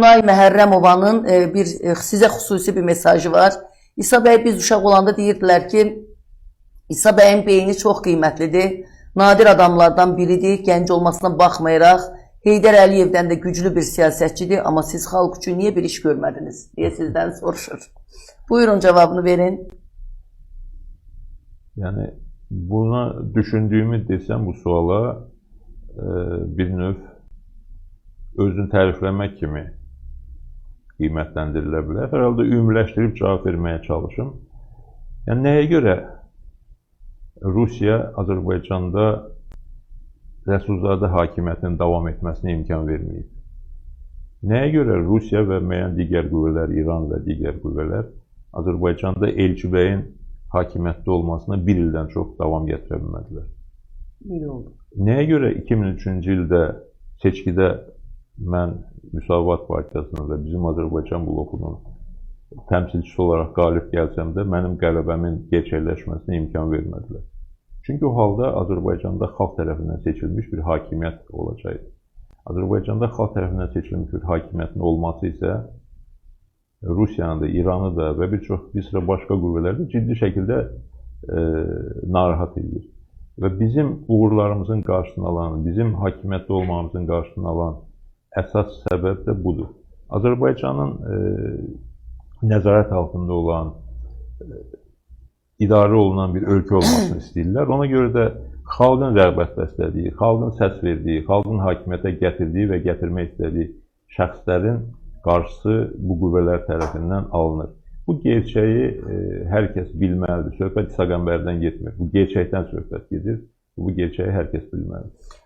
Günay Məhərrəmovanın sizə xüsusi bir mesajı var. İsa bəy biz uşaq olanda deyirdilər ki, İsa bəyin beyni çox qiymətlidir, nadir adamlardan biridir, gənc olmasına baxmayaraq, Heydər Əliyevdən də güclü bir siyasətçidir, amma siz xalq üçün niyə bir iş görmədiniz deyə sizdən soruşur. Buyurun cavabını verin. Yəni, buna düşündüyümü desəm bu suala bir növ özünü tərifləmək kimi qiymətləndirilə bilər. Hər halda ümumiləşdirib cavab verməyə çalışım. Yəni, nəyə görə Rusiya Azərbaycanda Rəsulzadə hakimiyyətinin davam etməsinə imkan verməyib? Nəyə görə Rusiya və müəyyən digər qüvvələr, İran və digər qüvvələr Azərbaycanda Elçi bəyin hakimiyyətdə olmasına bir ildən çox davam gətirə bilmədilər? Nəyə görə 2003-cü ildə seçkidə mən Müsavat Partiyasının və bizim Azərbaycan blokunun təmsilçisi olaraq qalib gəlsəm də mənim qələbəmin gerçəkləşməsinə imkan vermədilər? Çünki o halda Azərbaycanda xalq tərəfindən seçilmiş bir hakimiyyət olacaqdı. Azərbaycanda xalq tərəfindən seçilmiş bir hakimiyyətin olması isə Rusiyanı da, İranı da və bir sıra başqa qüvvələri də ciddi şəkildə narahat edir. Və bizim uğurlarımızın qarşısını alan, bizim hakimiyyətdə olmamızın qarşısını alan əsas səbəb də budur. Azərbaycanın nəzarət altında olan, idarə olunan bir ölkə olmasını istəyirlər. Ona görə də xalqın rəğbət bəslədiyi, xalqın səs verdiyi, xalqın hakimiyyətə gətirdiyi və gətirmək istədiyi şəxslərin qarşısı bu qüvvələr tərəfindən alınır. Bu gerçəyi hər kəs bilməlidir. Söhbət İsa Qəmbərdən getmir. Bu gerçəkdən söhbət gedir. Bu gerçəyi hər kəs bilməlidir.